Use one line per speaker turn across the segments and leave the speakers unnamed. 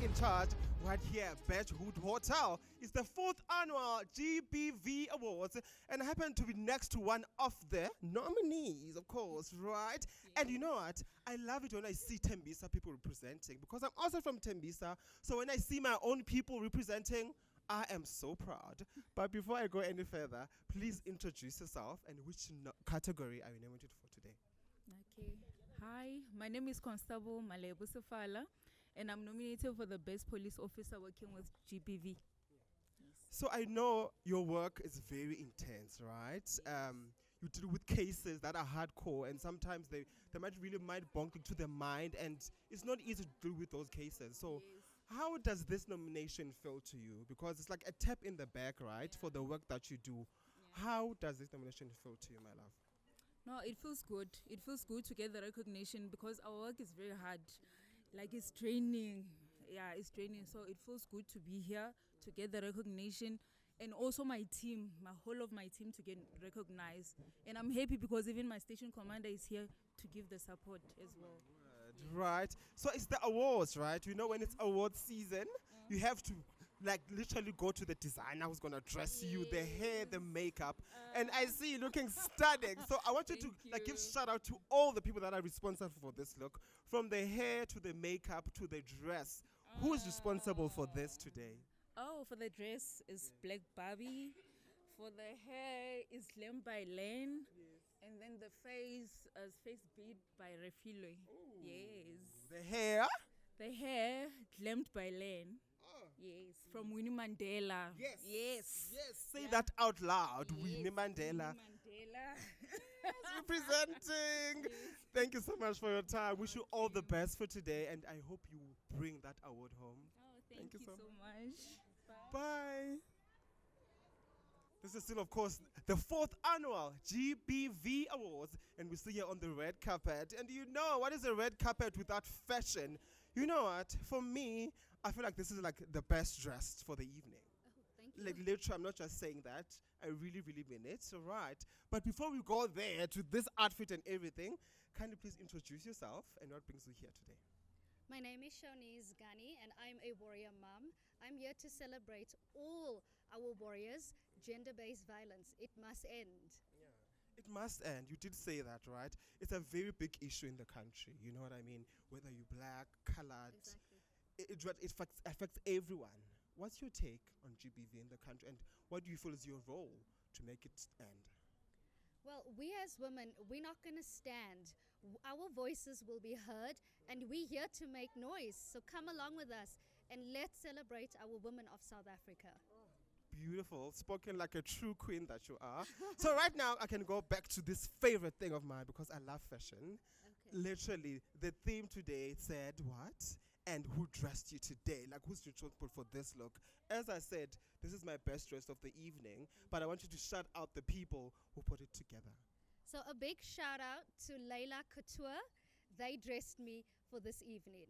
in charge right here at Birchwood Hotel. It's the 4th annual GBV Awards, and I happen to be next to one of the nominees, of course, right? And you know what? I love it when I see Tembisa people representing, because I'm also from Tembisa. So when I see my own people representing, I am so proud. But before I go any further, please introduce yourself and which category are you nominated for today?
Okay. Hi, my name is Constable Malebo Sefala, and I'm nominated for the Best Police Officer working with GBV.
So I know your work is very intense, right? You deal with cases that are hardcore, and sometimes they might really mind boggling to the mind, and it's not easy to deal with those cases. So how does this nomination feel to you? Because it's like a tap in the back, right, for the work that you do. How does this nomination feel to you, my love?
No, it feels good. It feels good to get the recognition because our work is very hard. Like it's training. Yeah, it's training. So it feels good to be here to get the recognition. And also my team, my whole of my team to get recognized. And I'm happy because even my station commander is here to give the support as well.
Right. So it's the awards, right? You know, when it's award season, you have to like literally go to the designer who's gonna dress you, the hair, the makeup, and I see you looking stunning. So I want you to
Thank
like give
you.
shout out to all the people that are responsible for this look, from the hair to the makeup to the dress. Who is responsible for this today?
Oh, for the dress is Black Barbie. For the hair is Lem by Lane. And then the face is face beat by Refilo. Yes.
The hair.
The hair glammed by Lane. Yes. From Winnie Mandela.
Yes.
Yes.
Yes. Say
Yeah.
that out loud.
Yes,
Winnie Mandela.
Winnie Mandela.
Representing. Thank you so much for your time. Wish you all the best for today, and I hope you bring that award home.
Oh, thank you so much. Bye.
Bye. This is still, of course, the 4th annual GBV Awards, and we see here on the red carpet. And you know, what is a red carpet without fashion? You know what? For me, I feel like this is like the best dressed for the evening.
Thank you.
Like literally, I'm not just saying that. I really, really mean it. So right. But before we go there to this outfit and everything, can you please introduce yourself and what brings you here today?
My name is Shawnees Ghani and I'm a warrior mom. I'm here to celebrate all our warriors. Gender-based violence, it must end.
It must end. You did say that, right? It's a very big issue in the country. You know what I mean? Whether you're black, colored,
Exactly.
it affects everyone. What's your take on GBV in the country, and what do you feel is your role to make it end?
Well, we as women, we're not going to stand. Our voices will be heard and we're here to make noise. So come along with us and let's celebrate our women of South Africa.
Beautiful, spoken like a true queen that you are. So right now, I can go back to this favorite thing of mine because I love fashion.
Okay.
Literally, the theme today said what? And who dressed you today? Like, who's responsible for this look? As I said, this is my best dress of the evening, but I want you to shout out the people who put it together.
So a big shout out to Layla Couture. They dressed me for this evening.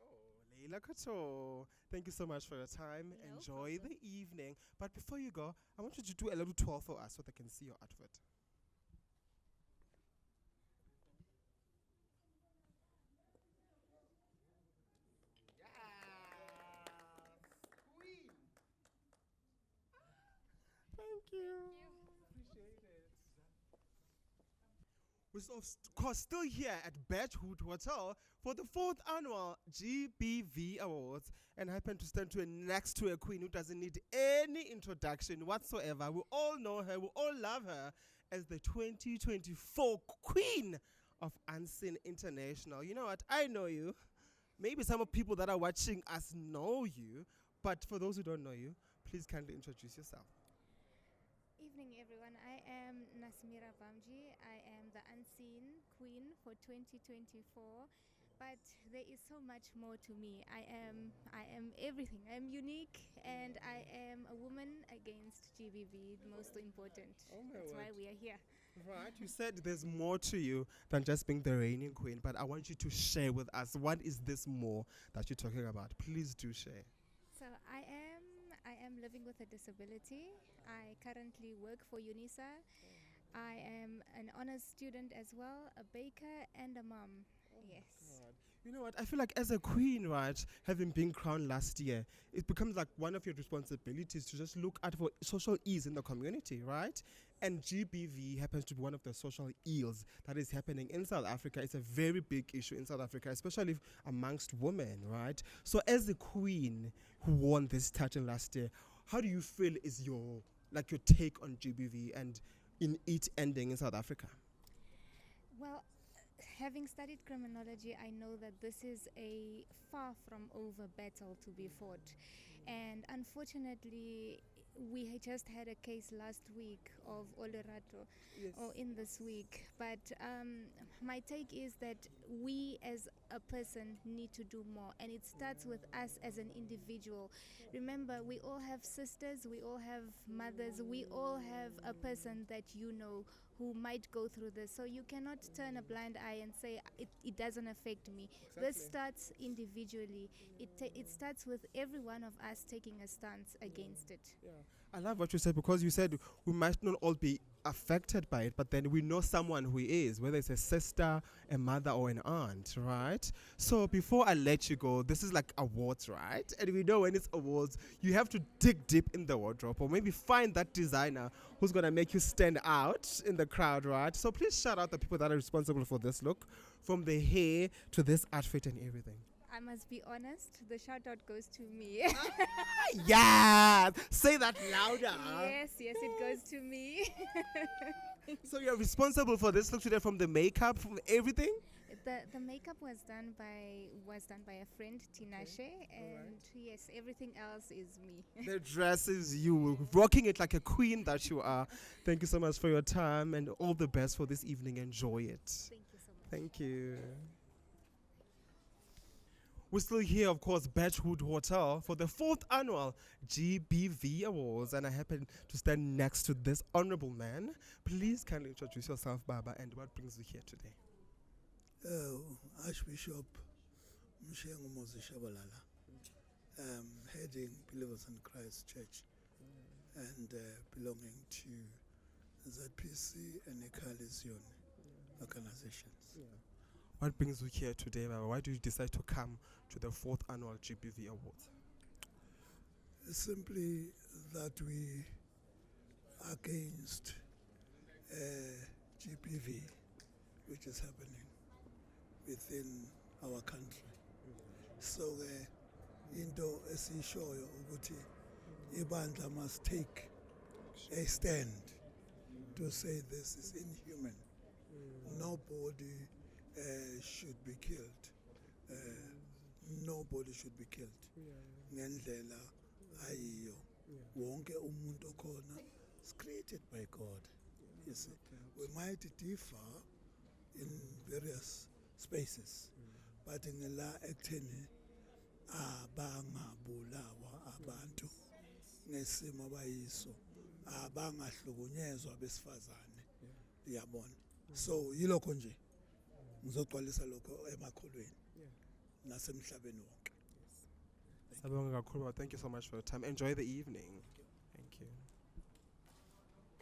Oh, Leila Kato, thank you so much for your time.
No
Enjoy
problem.
the evening. But before you go, I want you to do a little tour for us so they can see your outfit. Queen. Thank you. Appreciate it. We're of course still here at Birchwood Hotel for the 4th annual GBV Awards, and I happen to stand next to a queen who doesn't need any introduction whatsoever. We all know her, we all love her as the 2024 Queen of Unseen International. You know what? I know you. Maybe some of people that are watching us know you, but for those who don't know you, please kindly introduce yourself.
Evening, everyone. I am Nasmira Bamji. I am the Unseen Queen for 2024. But there is so much more to me. I am everything. I am unique, and I am a woman against GBV. Most important.
Oh my
That's why
word.
we are here.
Right, you said there's more to you than just being the reigning queen, but I want you to share with us what is this more that you're talking about. Please do share.
So I am living with a disability. I currently work for UNISA. I am an honors student as well, a baker and a mom. Yes.
God. You know what? I feel like as a queen, right, having been crowned last year, it becomes like one of your responsibilities to just look out for social ease in the community, right? And GBV happens to be one of the social ills that is happening in South Africa. It's a very big issue in South Africa, especially amongst women, right? So, as the queen who won this title last year, how do you feel is your take on GBV and in it ending in South Africa?
Well, having studied criminology, I know that this is a far from over battle to be fought. And unfortunately, we just had a case last week of Olerato, or in this week. But my take is that we as a person need to do more, and it starts with us as an individual. Remember, we all have sisters, we all have mothers, we all have a person that you know who might go through this. So you cannot turn a blind eye and say it doesn't affect me. This starts individually. It starts with every one of us taking a stance against it.
Yeah. I love what you said, because you said we might not all be affected by it, but then we know someone who is, whether it's a sister, a mother, or an aunt, right? So before I let you go, this is like awards, right? And we know when it's awards, you have to dig deep in the wardrobe, or maybe find that designer who's going to make you stand out in the crowd, right? So please shout out the people that are responsible for this look, from the hair to this outfit and everything.
I must be honest, the shout out goes to me.
Yeah, say that louder.
Yes, it goes to me.
So you're responsible for this look today, from the makeup, from everything?
The makeup was done by a friend, Tinashe, and yes, everything else is me.
The dress is you, rocking it like a queen that you are. Thank you so much for your time, and all the best for this evening. Enjoy it.
Thank you so much.
Thank you. We're still here, of course, Birchwood Hotel for the 4th annual GBV Awards, and I happen to stand next to this honorable man. Please kindly introduce yourself, Baba, and what brings you here today?
Archbishop Mshengu Moses Shabalala, heading Believers in Christ Church, and belonging to ZPC and Ekalizion organizations.
What brings you here today, Baba? Why did you decide to come to the 4th annual GBV Awards?
Simply that we against GBV, which is happening within our country. So into esishoyo ukuthi ibandla must take a stand to say this is inhuman. Nobody should be killed. Nobody should be killed. Ngendlela ayiyo. Wonke umuntu okhona is created by God. You see, we might differ in various spaces, but in la ekutheni abangabulawa abantu ngesimo abayiso, abangahlukunyezwa besifazane. Yabona. So yilokho nje ngizogcwalisa lokho emakholweni nasemhlabeni wonke.
Thank you so much for your time. Enjoy the evening. Thank you.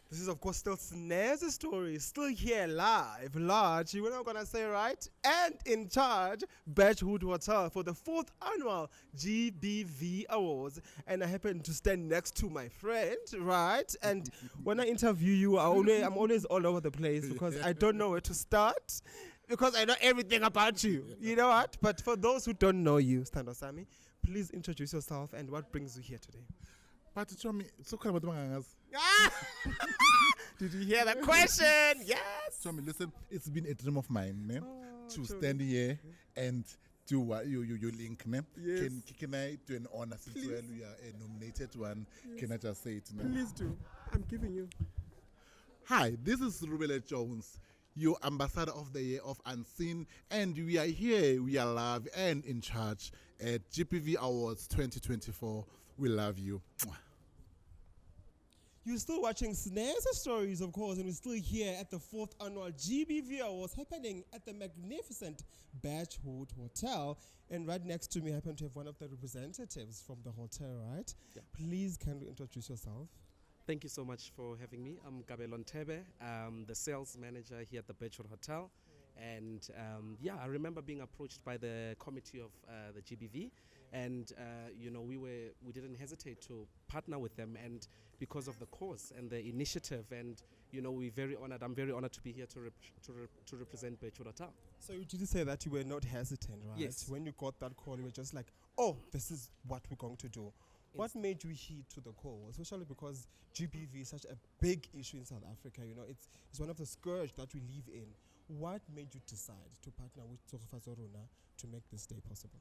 This is, of course, still Snare's story, still here live, large, you were not going to say right, and in charge, Birchwood Hotel for the 4th annual GBV Awards. And I happen to stand next to my friend, right? And when I interview you, I'm always all over the place because I don't know where to start, because I know everything about you. You know what? But for those who don't know you, Stando Sami, please introduce yourself and what brings you here today.
But tell me, it's okay about the mangas.
Did you hear that question? Yes.
Tell me, listen, it's been a dream of mine, to stand here and do what you link,
Yes.
Can I do an honor since we are a nominated one? Yes. Can I just say it now?
Please do. I'm giving you.
Hi, this is Rubele Jones, your Ambassador of the Year of Unseen, and we are here, we are live and in charge at GBV Awards 2024. We love you.
You're still watching Snares Stories, of course, and we're still here at the 4th annual GBV Awards happening at the magnificent Birchwood Hotel. And right next to me, I happen to have one of the representatives from the hotel, right?
Yeah.
Please, can you introduce yourself?
Thank you so much for having me. I'm Gabelon Tebe. I'm the sales manager here at the Birchwood Hotel. And yeah, I remember being approached by the committee of the GBV, and you know, we didn't hesitate to partner with them, and because of the cause and the initiative, and you know, we're very honored. I'm very honored to be here to represent Birchwood Hotel.
So you did say that you were not hesitant, right?
Yes.
When you got that call, you were just like, oh, this is what we're going to do. What made you heed to the call, especially because GBV is such a big issue in South Africa? You know, it's one of the scourge that we live in. What made you decide to partner with Tsogofatso Rona to make this day possible?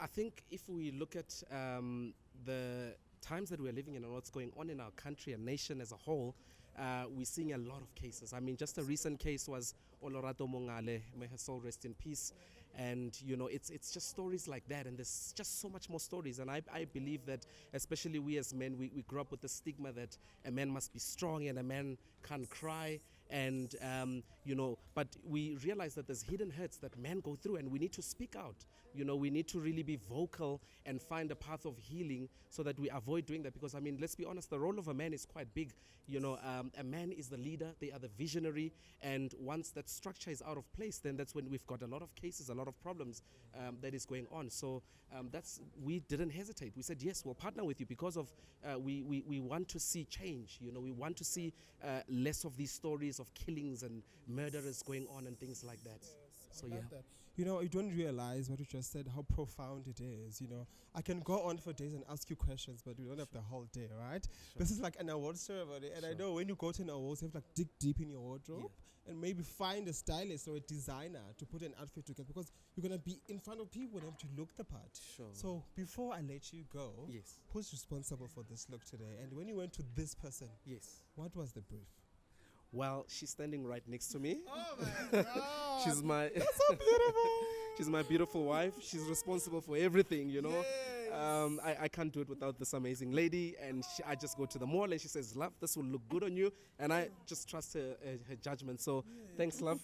I think if we look at the times that we're living in and what's going on in our country and nation as a whole, we're seeing a lot of cases. I mean, just a recent case was Olorato Mongale, may her soul rest in peace. And you know, it's just stories like that, and there's just so much more stories. And I believe that, especially we as men, we grew up with the stigma that a man must be strong and a man can't cry. And you know, but we realize that there's hidden hurts that men go through, and we need to speak out. You know, we need to really be vocal and find a path of healing so that we avoid doing that. Because I mean, let's be honest, the role of a man is quite big. You know, a man is the leader, they are the visionary, and once that structure is out of place, then that's when we've got a lot of cases, a lot of problems that is going on. So we didn't hesitate. We said, yes, we'll partner with you because of we want to see change. You know, we want to see less of these stories of killings and murderers going on and things like that. So yeah.
You know, you don't realize what you just said, how profound it is. You know, I can go on for days and ask you questions, but we don't have the whole day, right? This is like an award ceremony, and I know when you go to an awards, you have to like dig deep in your wardrobe and maybe find a stylist or a designer to put an outfit together, because you're gonna be in front of people and have to look the part.
Sure.
So before I let you go,
Yes.
who's responsible for this look today? And when you went to this person,
Yes.
what was the brief?
Well, she's standing right next to me.
Oh my God!
She's my
That's so beautiful.
she's my beautiful wife. She's responsible for everything, you know.
Yes.
I can't do it without this amazing lady. And I just go to the mall and she says, love, this will look good on you. And I just trust her judgment. So thanks, love.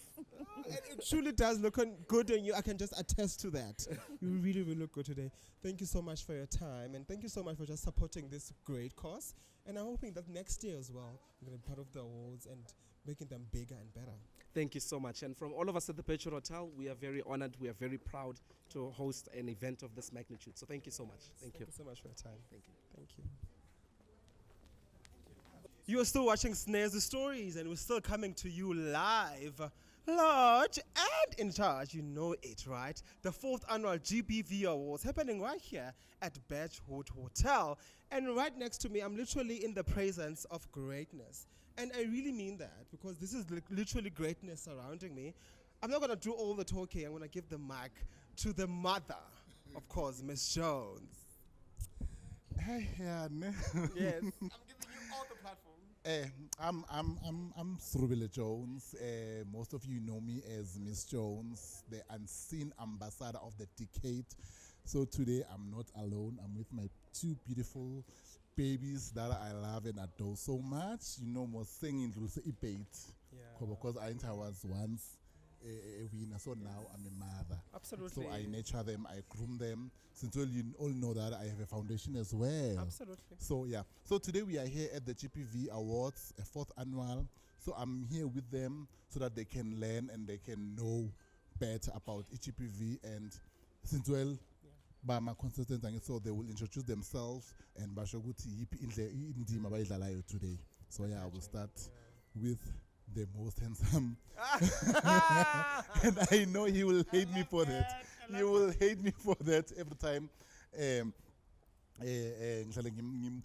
And it truly does look good on you. I can just attest to that. You really will look good today. Thank you so much for your time, and thank you so much for just supporting this great cause. And I'm hoping that next year as well, you're going to be part of the awards and making them bigger and better.
Thank you so much. And from all of us at the Birchwood Hotel, we are very honored. We are very proud to host an event of this magnitude. So thank you so much. Thank you.
Thank you so much for your time.
Thank you.
Thank you. You are still watching Snares the Stories, and we're still coming to you live, large and in charge. You know it, right? The 4th annual GBV Awards happening right here at Birchwood Hotel. And right next to me, I'm literally in the presence of greatness. And I really mean that, because this is literally greatness surrounding me. I'm not going to do all the talking. I'm going to give the mic to the mother, of course, Miss Jones.
Hey, yeah,
Yes. I'm giving you all the platform.
I'm Srubele Jones. Most of you know me as Miss Jones, the unseen ambassador of the decade. So today I'm not alone. I'm with my 2 beautiful babies that I love and adore so much. You know, more singing to say bait. Because I was once a winner, so now I'm a mother.
Absolutely.
So I nurture them, I groom them. Since you all know that I have a foundation as well.
Absolutely.
So yeah, so today we are here at the GBV Awards, a 4th annual. So I'm here with them so that they can learn and they can know better about GBV, and since well, by my consultant, so they will introduce themselves and bashoguti indima bayidlalayo today. So yeah, I will start with the most handsome, and I know he will hate me for that. He will hate me for that every time.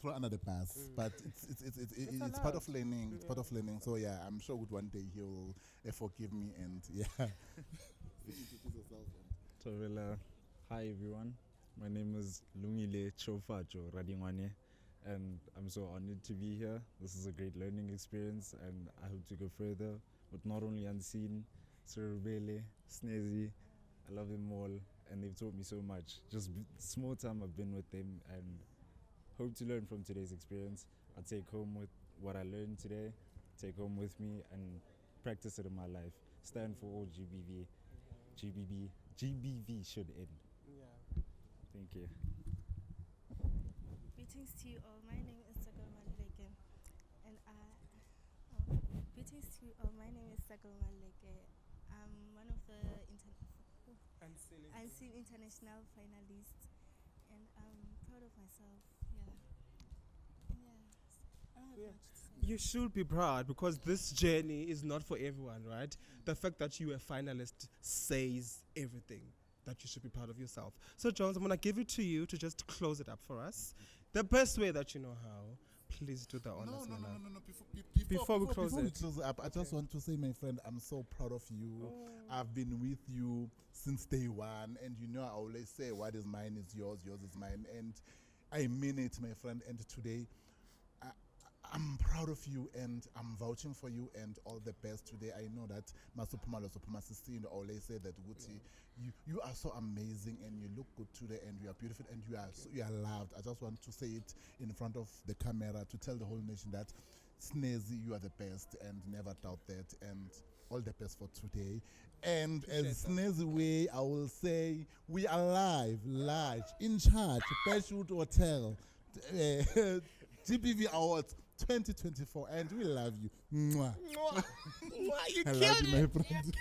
Throw another pass, but it's part of learning. It's part of learning. So yeah, I'm sure one day he will forgive me, and yeah.
Tawela, hi everyone. My name is Lungile Chofajo Radingwane, and I'm so honored to be here. This is a great learning experience, and I hope to go further with not only Unseen, Serubele, Snazzy. I love them all, and they've taught me so much. Just small time I've been with them, and hope to learn from today's experience. I take home with what I learned today, take home with me, and practice it in my life. Stand for all GBV. GBV should end. Thank you.
Greetings to you all. My name is Sagol Maleke, and greetings to you all. My name is Sagol Maleke. I'm one of Unseen International finalist, and I'm proud of myself. Yeah. I don't have much to say.
You should be proud because this journey is not for everyone, right? The fact that you were a finalist says everything that you should be proud of yourself. So, Jones, I'm going to give it to you to just close it up for us. The best way that you know how. Please do the honors, my love.
No.
Before we close
before we
it.
close up, I just want to say, my friend, I'm so proud of you. I've been with you since day one, and you know I always say, what is mine is yours, yours is mine, and I mean it, my friend. And today, I'm proud of you, and I'm vouching for you, and all the best today. I know that Masupumalo Supumasisi always say that Guti, you are so amazing, and you look good today, and you are beautiful, and you are loved. I just want to say it in front of the camera to tell the whole nation that Snazzy, you are the best, and never doubt that, and all the best for today. And as Snazzy way, I will say, we are live, large, in charge, Beachwood Hotel, GBV Awards 2024, and we love you. Mwah.
You
I
killed
love you, my
it.
friend.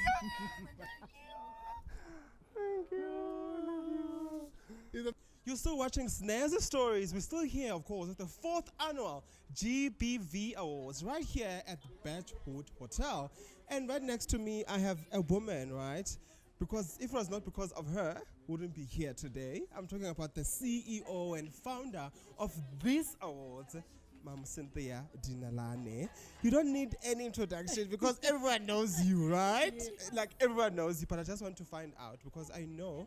You're still watching Snazzy Stories. We're still here, of course, at the 4th annual GBV Awards right here at Beachwood Hotel. And right next to me, I have a woman, right? Because if it was not because of her, we wouldn't be here today. I'm talking about the CEO and founder of these awards, Ma'am Cynthia Dinalane. You don't need any introduction because everyone knows you, right? Like everyone knows you, but I just want to find out because I know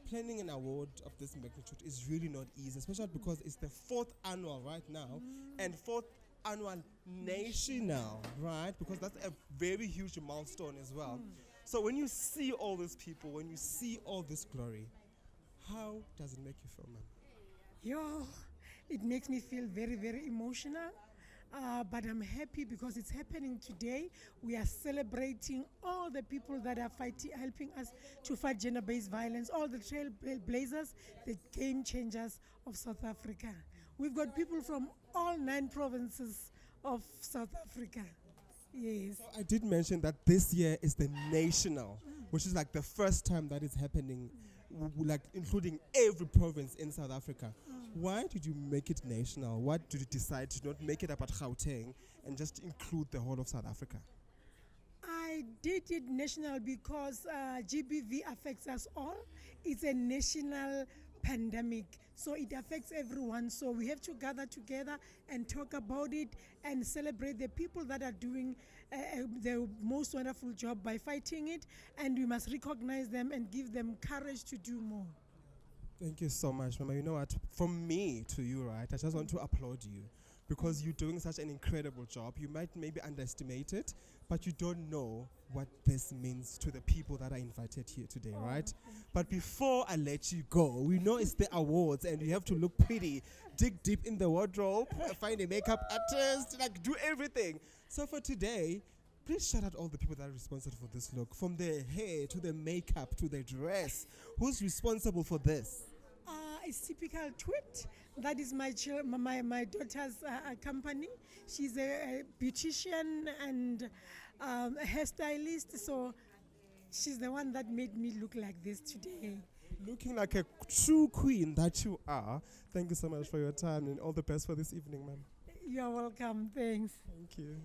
planning an award of this magnitude is really not easy, especially because it's the 4th annual right now and 4th annual national, right? Because that's a very huge milestone as well. So when you see all these people, when you see all this glory, how does it make you feel, ma'am?
Yo, it makes me feel very, very emotional. But I'm happy because it's happening today. We are celebrating all the people that are helping us to fight gender-based violence, all the trailblazers, the game changers of South Africa. We've got people from all 9 provinces of South Africa. Yes.
So I did mention that this year is the national, which is like the first time that is happening, like including every province in South Africa. Why did you make it national? Why did you decide to not make it about Gauteng and just include the whole of South Africa?
I did it national because GBV affects us all. It's a national pandemic, so it affects everyone. So we have to gather together and talk about it and celebrate the people that are doing the most wonderful job by fighting it, and we must recognize them and give them courage to do more.
Thank you so much, Mama. You know what? From me to you, right, I just want to applaud you because you're doing such an incredible job. You might maybe underestimate it, but you don't know what this means to the people that are invited here today, right? But before I let you go, we know it's the awards and you have to look pretty, dig deep in the wardrobe, find a makeup artist, like do everything. So for today, please shout out all the people that are responsible for this look, from the hair to the makeup to the dress. Who's responsible for this?
It's typical Tweet. That is my daughter's company. She's a beautician and a hairstylist, so she's the one that made me look like this today.
Looking like a true queen that you are. Thank you so much for your time and all the best for this evening, ma'am.
You're welcome. Thanks.
Thank you.